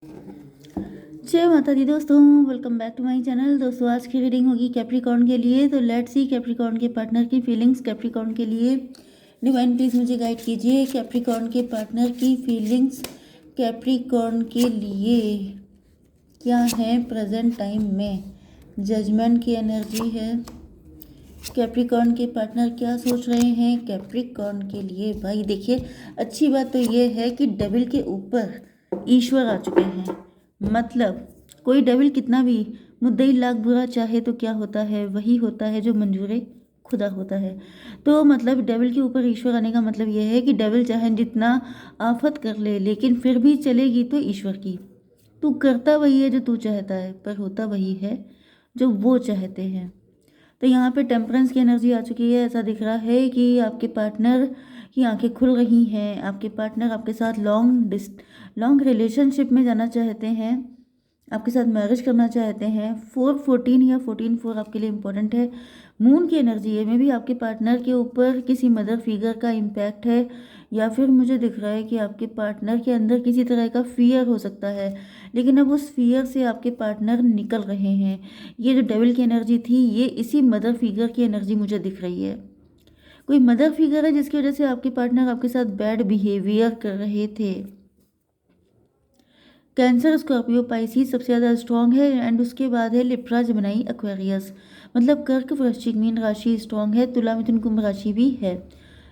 जय माता दी दोस्तों, welcome back to my channel. दोस्तों आज की रीडिंग होगी कैप्रिकॉर्न के लिए। तो लेट्स सी कैप्रिकॉर्न के पार्टनर की फीलिंग्स कैप्रिकॉर्न के लिए। डिवाइन प्लीज मुझे गाइड कीजिए कैप्रिकॉर्न के पार्टनर की फीलिंग्स कैप्रिकॉर्न के लिए क्या है प्रेजेंट टाइम में। जजमेंट की एनर्जी है। कैप्रिकॉर्न के पार्टनर क्या सोच रहे हैं कैप्रिकॉर्न के लिए। भाई देखिए, अच्छी बात तो ये है कि डेविल के ऊपर ईश्वर आ चुके हैं। मतलब कोई डेविल कितना भी मुद्दई लाख बुरा चाहे तो क्या होता है, वही होता है जो मंजूरे खुदा होता है। तो मतलब डेविल के ऊपर ईश्वर आने का मतलब यह है कि डेविल चाहे जितना आफत कर ले, लेकिन फिर भी चलेगी तो ईश्वर की। तू करता वही है जो तू चाहता है, पर होता वही है जो वो चाहते हैं। तो यहाँ पे टेम्परेंस की एनर्जी आ चुकी है। ऐसा दिख रहा है कि आपके पार्टनर की आंखें खुल रही हैं। आपके पार्टनर आपके साथ लॉन्ग रिलेशनशिप में जाना चाहते हैं, आपके साथ मैरिज करना चाहते हैं। 4-14 या 14-4 आपके लिए इम्पोर्टेंट है। मून की एनर्जी है। में भी आपके पार्टनर के ऊपर किसी मदर फिगर का इम्पैक्ट है, या फिर मुझे दिख रहा है कि आपके पार्टनर के अंदर किसी तरह का फियर हो सकता है, लेकिन अब उस फियर से आपके पार्टनर निकल रहे हैं। ये जो डेविल की एनर्जी थी, ये इसी मदर फिगर की एनर्जी मुझे दिख रही है। कोई मदर फिगर है जिसकी वजह से आपके पार्टनर आपके साथ बैड बिहेवियर कर रहे थे। कैंसर, स्कॉर्पियो, पाइसिस सबसे ज़्यादा स्ट्रॉन्ग है, एंड उसके बाद है लिब्रा, जमनाई, एक्वेरियस। मतलब कर्क, वृश्चिक, मीन राशि स्ट्रॉन्ग है। तुला, मिथुन, कुंभ राशि भी है।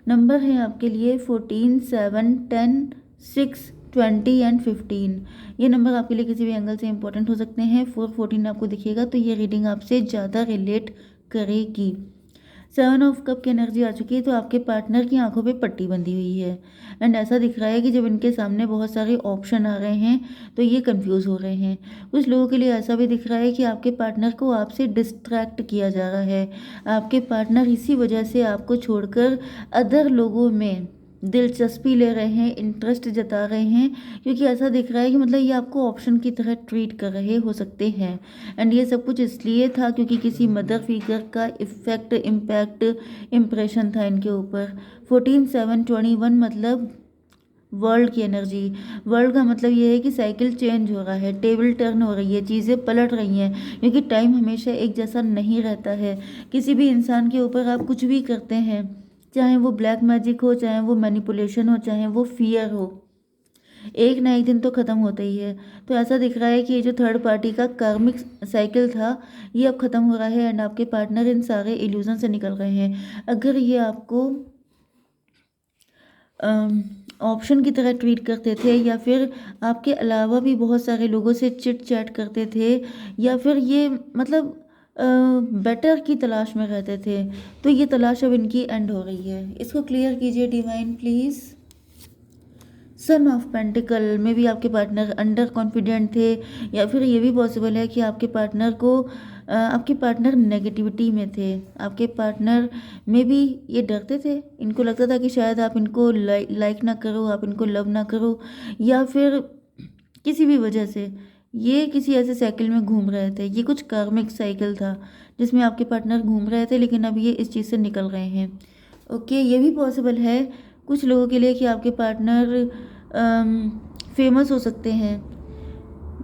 नंबर है आपके लिए 14, 7, 10, 6, 20 एंड 15। ये नंबर आपके लिए किसी भी एंगल से इंपॉर्टेंट हो सकते हैं। 4-14 आपको दिखेगा तो ये रीडिंग आपसे ज़्यादा रिलेट करेगी। 7 ऑफ कप की एनर्जी आ चुकी है। तो आपके पार्टनर की आंखों पे पट्टी बंधी हुई है, एंड ऐसा दिख रहा है कि जब इनके सामने बहुत सारे ऑप्शन आ रहे हैं तो ये कंफ्यूज हो रहे हैं। कुछ लोगों के लिए ऐसा भी दिख रहा है कि आपके पार्टनर को आपसे डिस्ट्रैक्ट किया जा रहा है। आपके पार्टनर इसी वजह से आपको छोड़कर अदर लोगों में दिलचस्पी ले रहे हैं, इंटरेस्ट जता रहे हैं, क्योंकि ऐसा दिख रहा है कि मतलब ये आपको ऑप्शन की तरह ट्रीट कर रहे हो सकते हैं। एंड ये सब कुछ इसलिए था क्योंकि किसी मदर फिगर का इफेक्ट, इम्पैक्ट, इम्प्रेशन था इनके ऊपर। 14, 7, 21 मतलब वर्ल्ड की एनर्जी। वर्ल्ड का मतलब ये है कि साइकिल चेंज हो रहा है, टेबल टर्न हो रही है, चीज़ें पलट रही हैं, क्योंकि टाइम हमेशा एक जैसा नहीं रहता है। किसी भी इंसान के ऊपर आप कुछ भी करते हैं, चाहे वो ब्लैक मैजिक हो, चाहे वो मैनिपुलेशन हो, चाहे वो फियर हो, एक ना एक दिन तो ख़त्म होता ही है। तो ऐसा दिख रहा है कि ये जो थर्ड पार्टी का कार्मिक साइकिल था, ये अब ख़त्म हो रहा है, एंड आपके पार्टनर इन सारे इल्यूजन से निकल रहे हैं। अगर ये आपको ऑप्शन की तरह ट्रीट करते थे, या फिर आपके अलावा भी बहुत सारे लोगों से चिट चैट करते थे, या फिर ये मतलब बेटर की तलाश में रहते थे, तो ये तलाश अब इनकी एंड हो रही है। इसको क्लियर कीजिए divine please. Son of pentacle में भी आपके पार्टनर अंडर कॉन्फिडेंट थे, या फिर ये भी पॉसिबल है कि आपके पार्टनर नेगेटिविटी में थे। आपके पार्टनर में भी ये डरते थे। इनको लगता था कि शायद आप इनको लाइक ना करो, आप इनको लव ना करो, या फिर किसी भी वजह से ये किसी ऐसे साइकिल में घूम रहे थे। ये कुछ कार्मिक साइकिल था जिसमें आपके पार्टनर घूम रहे थे, लेकिन अब ये इस चीज़ से निकल रहे हैं। ओके, ये भी पॉसिबल है कुछ लोगों के लिए कि आपके पार्टनर फेमस हो सकते हैं।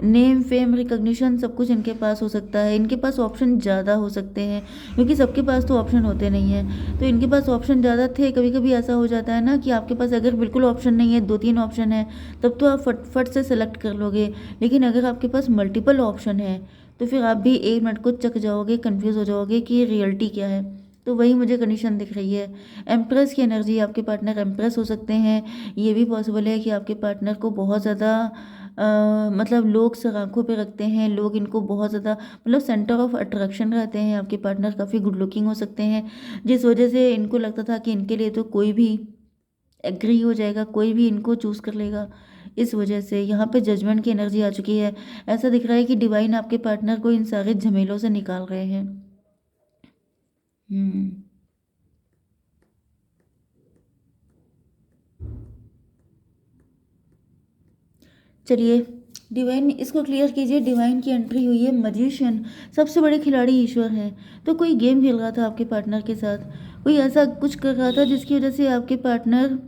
नेम, फेम, रिकॉग्निशन सब कुछ इनके पास हो सकता है। इनके पास ऑप्शन ज़्यादा हो सकते हैं, क्योंकि सबके पास तो ऑप्शन होते नहीं हैं। तो इनके पास ऑप्शन ज़्यादा थे। कभी कभी ऐसा हो जाता है ना कि आपके पास अगर बिल्कुल ऑप्शन नहीं है, 2-3 ऑप्शन है, तब तो आप फट से सेलेक्ट कर लोगे। लेकिन अगर आपके पास मल्टीपल ऑप्शन है तो फिर आप भी 1 मिनट को चक जाओगे, कन्फ्यूज़ हो जाओगे कि रियलिटी क्या है। तो वही मुझे कंडीशन दिख रही है। एम्प्रेस की एनर्जी, आपके पार्टनर एम्प्रेस हो सकते हैं। ये भी पॉसिबल है कि आपके पार्टनर को बहुत ज़्यादा मतलब लोग सर आंखों पे रखते हैं। लोग इनको बहुत ज़्यादा मतलब सेंटर ऑफ अट्रैक्शन रहते हैं। आपके पार्टनर काफ़ी गुड लुकिंग हो सकते हैं, जिस वजह से इनको लगता था कि इनके लिए तो कोई भी एग्री हो जाएगा, कोई भी इनको चूज़ कर लेगा। इस वजह से यहाँ पे जजमेंट की एनर्जी आ चुकी है। ऐसा दिख रहा है कि डिवाइन आपके पार्टनर को इन सारे झमेलों से निकाल रहे हैं। हम्म चलिए डिवाइन, इसको क्लियर कीजिए। डिवाइन की एंट्री हुई है मजिशियन। सबसे बड़े खिलाड़ी ईश्वर हैं। तो कोई गेम खेल रहा था आपके पार्टनर के साथ, कोई ऐसा कुछ कर रहा था जिसकी वजह से आपके पार्टनर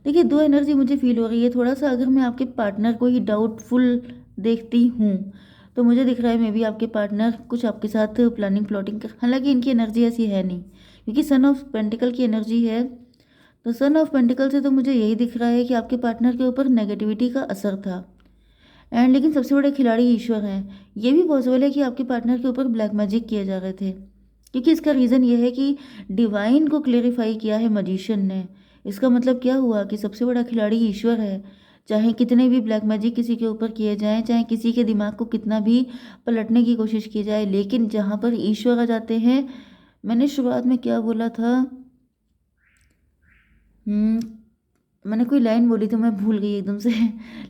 देखिए, 2 एनर्जी मुझे फ़ील हो रही है थोड़ा-सा। अगर मैं आपके पार्टनर को ही डाउटफुल देखती हूँ, तो मुझे दिख रहा है मे बी आपके पार्टनर कुछ आपके साथ प्लानिंग प्लॉटिंग कर, हालाँकि इनकी एनर्जी ऐसी है नहीं, क्योंकि सन ऑफ पेंटिकल की एनर्जी है। तो सन ऑफ पेंटिकल से तो मुझे यही दिख रहा है कि आपके पार्टनर के ऊपर नेगेटिविटी का असर था। एंड लेकिन सबसे बड़े खिलाड़ी ईश्वर हैं। ये भी पॉसिबल है कि आपके पार्टनर के ऊपर ब्लैक मैजिक किए जा रहे थे, क्योंकि इसका रीज़न ये है कि डिवाइन को क्लेरिफाई किया है मजिशियन ने। इसका मतलब क्या हुआ कि सबसे बड़ा खिलाड़ी ईश्वर है। चाहे कितने भी ब्लैक मैजिक किसी के ऊपर किए जाएं, चाहे किसी के दिमाग को कितना भी पलटने की कोशिश की जाए, लेकिन जहाँ पर ईश्वर आ जाते हैं, मैंने शुरुआत में क्या बोला था, हम्म, मैंने कोई लाइन बोली थी, मैं भूल गई एकदम से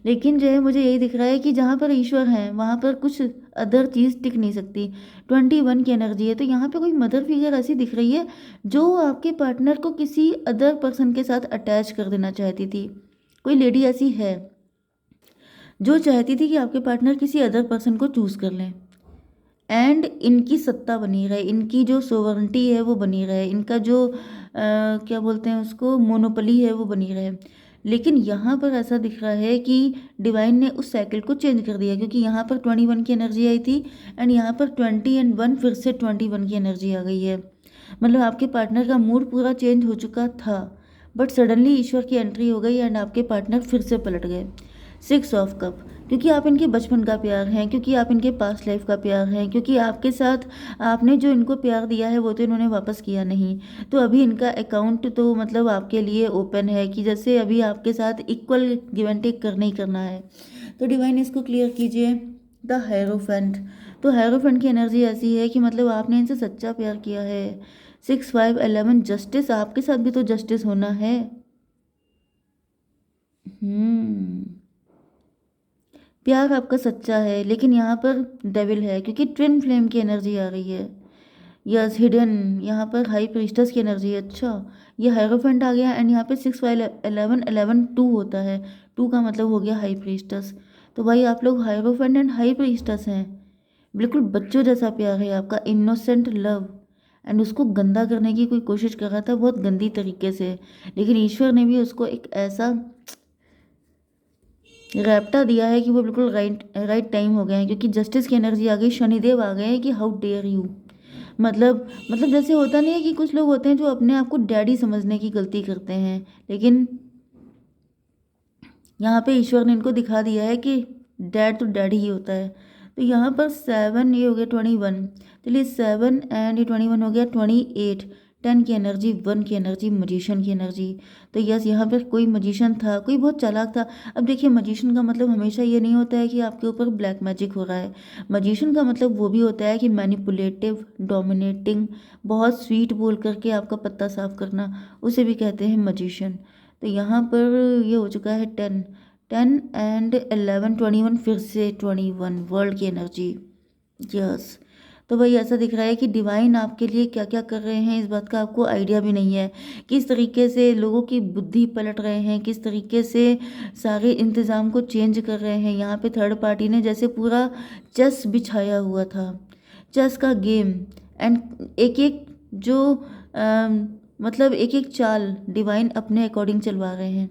लेकिन जो है मुझे यही दिख रहा है कि जहाँ पर ईश्वर है वहाँ पर कुछ अदर चीज़ टिक नहीं सकती। 21 की एनर्जी है, तो यहाँ पे कोई मदर फिगर ऐसी दिख रही है जो आपके पार्टनर को किसी अदर पर्सन के साथ अटैच कर देना चाहती थी। कोई लेडी ऐसी है जो चाहती थी कि आपके पार्टनर किसी अदर पर्सन को चूज़ कर लें, एंड इनकी सत्ता बनी रहे, इनकी जो सोवरेंटी है वो बनी रहे, इनका जो क्या बोलते हैं उसको, मोनोपली है वो बनी रहे। लेकिन यहाँ पर ऐसा दिख रहा है कि डिवाइन ने उस साइकिल को चेंज कर दिया, क्योंकि यहाँ पर 21 की एनर्जी आई थी, एंड यहाँ पर 20 एंड 1 फिर से 21 की एनर्जी आ गई है। मतलब आपके पार्टनर का मूड पूरा चेंज हो चुका था, बट सडनली ईश्वर की एंट्री हो गई एंड आपके पार्टनर फिर से पलट गए। 6 ऑफ कप, क्योंकि आप इनके बचपन का प्यार हैं, क्योंकि आप इनके पास्ट लाइफ का प्यार हैं, क्योंकि आपके साथ आपने जो इनको प्यार दिया है वो तो इन्होंने वापस किया नहीं। तो अभी इनका अकाउंट तो मतलब आपके लिए ओपन है कि जैसे अभी आपके साथ इक्वल गिव एंड टेक करना ही करना है। तो डिवाइन इसको क्लियर कीजिए। द हेरोफेंट, तो हेरोफेंट की एनर्जी ऐसी है कि मतलब आपने इनसे सच्चा प्यार किया है। 6 5 11 जस्टिस, आपके साथ भी तो जस्टिस होना है। प्यार आपका सच्चा है, लेकिन यहाँ पर डेविल है, क्योंकि ट्विन फ्लेम की एनर्जी आ रही है। यस, हिडन, यहाँ पर हाई प्रीस्टस की एनर्जी है। अच्छा, ये हायरोफेंट आ गया, एंड यहाँ पे 6 5 11 11 2 होता है। 2 का मतलब हो गया हाई प्रीस्टस। तो भाई आप लोग हायरोफेंट एंड हाई प्रीस्टस हैं। बिल्कुल बच्चों जैसा प्यार है आपका, इनोसेंट लव। एंड उसको गंदा करने की कोई कोशिश कर रहा था बहुत गंदी तरीके से, लेकिन ईश्वर ने भी उसको एक ऐसा रैप्टा दिया है कि वो बिल्कुल राइट राइट टाइम हो गए हैं, क्योंकि जस्टिस की एनर्जी आ गई, शनिदेव आ गए हैं कि हाउ डेयर यू। मतलब जैसे होता नहीं है कि कुछ लोग होते हैं जो अपने आप को डैडी समझने की गलती करते हैं, लेकिन यहाँ पे ईश्वर ने इनको दिखा दिया है कि डैड तो डैड ही होता है। तो यहाँ पर 7, ये हो गया 21, चलिए 7 एंड ये 21 हो गया 28। 10 की एनर्जी, 1 की एनर्जी, मजिशियन की एनर्जी। तो यस, यहाँ पर कोई मजिशियन था, कोई बहुत चालाक था। अब देखिए, मजिशियन का मतलब हमेशा ये नहीं होता है कि आपके ऊपर ब्लैक मैजिक हो रहा है। मजिशियन का मतलब वो भी होता है कि मैनिपुलेटिव, डोमिनेटिंग, बहुत स्वीट बोल करके आपका पत्ता साफ करना, उसे भी कहते हैं मजिशियन। तो यहाँ पर ये हो चुका है 10 10 एंड 11 21, फिर से 21, वर्ल्ड की एनर्जी। यस, तो भाई ऐसा दिख रहा है कि डिवाइन आपके लिए क्या क्या कर रहे हैं इस बात का आपको आइडिया भी नहीं है। किस तरीके से लोगों की बुद्धि पलट रहे हैं, किस तरीके से सारे इंतज़ाम को चेंज कर रहे हैं। यहाँ पे थर्ड पार्टी ने जैसे पूरा चेस बिछाया हुआ था, चेस का गेम, एंड एक एक जो मतलब एक एक चाल डिवाइन अपने अकॉर्डिंग चलवा रहे हैं,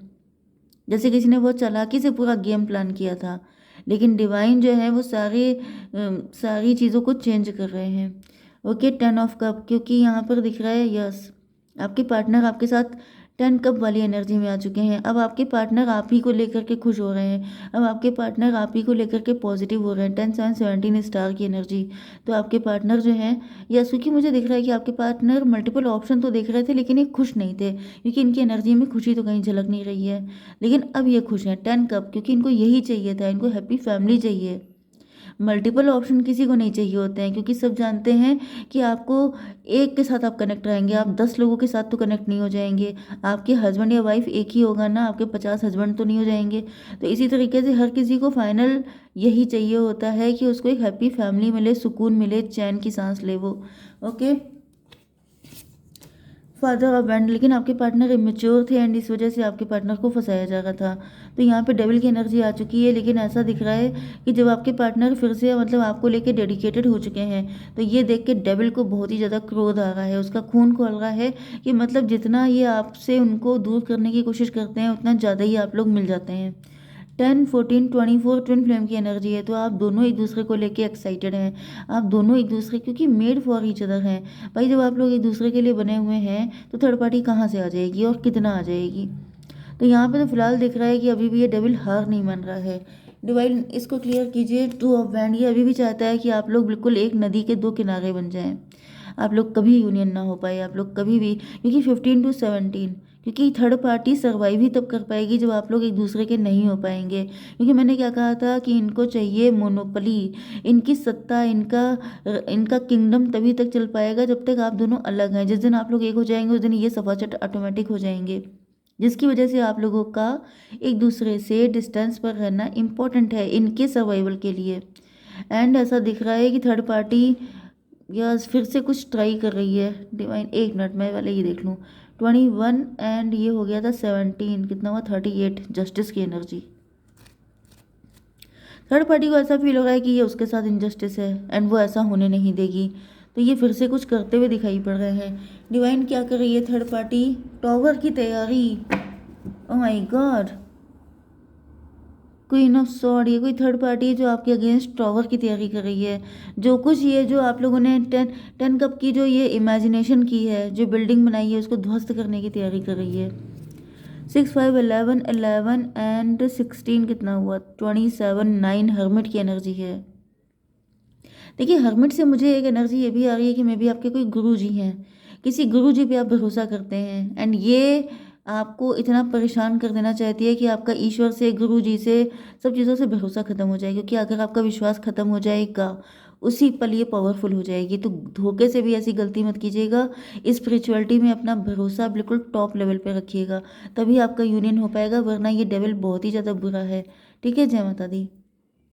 जैसे किसी ने बहुत चालाकी से पूरा गेम प्लान किया था, लेकिन डिवाइन जो है वो सारी चीज़ों को चेंज कर रहे हैं। ओके, 10 ऑफ कप, क्योंकि यहाँ पर दिख रहा है यस, आपके पार्टनर आपके साथ 10 कप वाली एनर्जी में आ चुके हैं। अब आपके पार्टनर आप ही को लेकर के खुश हो रहे हैं, अब आपके पार्टनर आप ही को लेकर के पॉजिटिव हो रहे हैं। 10 7 17 स्टार की एनर्जी। तो आपके पार्टनर जो हैं, यस, क्योंकि मुझे दिख रहा है कि आपके पार्टनर मल्टीपल ऑप्शन तो देख रहे थे, लेकिन ये खुश नहीं थे, क्योंकि इनकी एनर्जी में खुशी तो कहीं झलक नहीं रही है। लेकिन अब ये खुश हैं 10 कप, क्योंकि इनको यही चाहिए था, इनको हैप्पी फैमिली चाहिए। मल्टीपल ऑप्शन किसी को नहीं चाहिए होते हैं, क्योंकि सब जानते हैं कि आपको एक के साथ आप कनेक्ट रहेंगे, आप 10 लोगों के साथ तो कनेक्ट नहीं हो जाएंगे। आपके हस्बैंड या वाइफ एक ही होगा ना, आपके 50 हस्बैंड तो नहीं हो जाएंगे। तो इसी तरीके से हर किसी को फाइनल यही चाहिए होता है कि उसको एक हैप्पी फैमिली मिले, सुकून मिले, चैन की सांस ले वो। ओके, फादर ऑफ बैंड, लेकिन आपके पार्टनर इमेच्योर थे एंड इस वजह से आपके पार्टनर को फंसाया जा रहा था। तो यहाँ पे डेविल की एनर्जी आ चुकी है, लेकिन ऐसा दिख रहा है कि जब आपके पार्टनर फिर से मतलब आपको लेके डेडिकेटेड हो चुके हैं, तो ये देख के डेविल को बहुत ही ज़्यादा क्रोध आ रहा है, उसका खून खोल रहा है कि मतलब जितना ये आपसे उनको दूर करने की कोशिश करते हैं उतना ज़्यादा ही आप लोग मिल जाते हैं। 10, 14, 24 ट्विन फ्लेम की एनर्जी है, तो आप दोनों एक दूसरे को लेके एक्साइटेड हैं। आप दोनों एक दूसरे, क्योंकि मेड फॉर ईच अदर हैं भाई। जब आप लोग एक दूसरे के लिए बने हुए हैं तो थर्ड पार्टी कहाँ से आ जाएगी और कितना आ जाएगी। तो यहाँ पे तो फिलहाल दिख रहा है कि अभी भी ये डेविल हार नहीं मान रहा है। डिवाइन इसको क्लियर कीजिए। टू ऑफ बैंड, ये अभी भी चाहता है कि आप लोग बिल्कुल एक नदी के दो किनारे बन जाएं। आप लोग कभी यूनियन ना हो पाए, आप लोग कभी भी, क्योंकि 15 to 17, क्योंकि थर्ड पार्टी सर्वाइव ही तब कर पाएगी जब आप लोग एक दूसरे के नहीं हो पाएंगे। क्योंकि मैंने क्या कहा था कि इनको चाहिए मोनोपली, इनकी सत्ता, इनका इनका किंगडम तभी तक चल पाएगा जब तक आप दोनों अलग हैं। जिस दिन आप लोग एक हो जाएंगे उस दिन ये सफाचट ऑटोमेटिक हो जाएंगे, जिसकी वजह से आप लोगों का एक दूसरे से डिस्टेंस पर रहना इम्पोर्टेंट है इनके सर्वाइवल के लिए। एंड ऐसा दिख रहा है कि थर्ड पार्टी या फिर से कुछ ट्राई कर रही है। डिवाइन एक मिनट मैं पहले ये देख लूँ। 21 एंड ये हो गया था 17, कितना हुआ 38, जस्टिस की एनर्जी। थर्ड पार्टी को ऐसा फील हो रहा है कि ये उसके साथ इनजस्टिस है एंड वो ऐसा होने नहीं देगी, तो ये फिर से कुछ करते हुए दिखाई पड़ रहे हैं। डिवाइन क्या कर रही है? थर्ड पार्टी टॉवर की तैयारी। Oh my God, queen of sword, ये कोई थर्ड पार्टी है जो आपके अगेंस्ट टॉवर की तैयारी कर रही है। जो कुछ ये जो आप लोगों ने 10 कप की जो ये इमेजिनेशन की है, जो बिल्डिंग बनाई है, उसको ध्वस्त करने की तैयारी कर रही है। 6, 5, 11, 11 एंड 16 कितना हुआ 27, 9 हर्मिट की एनर्जी है। देखिए हर्मिट से मुझे एक एनर्जी ये भी आ रही है कि मे बी आपके कोई गुरु जी हैं, किसी गुरु जी पे आप भरोसा करते हैं एंड ये आपको इतना परेशान कर देना चाहती है कि आपका ईश्वर से, गुरु जी से, सब चीज़ों से भरोसा खत्म हो जाएगा। क्योंकि अगर आपका विश्वास खत्म हो जाएगा उसी पल ये पावरफुल हो जाएगी। तो धोखे से भी ऐसी गलती मत कीजिएगा। स्पिरिचुअलिटी में अपना भरोसा बिल्कुल टॉप लेवल पे रखिएगा, तभी आपका यूनियन हो पाएगा, वरना ये डेविल बहुत ही ज़्यादा बुरा है। ठीक है, जय माता दी।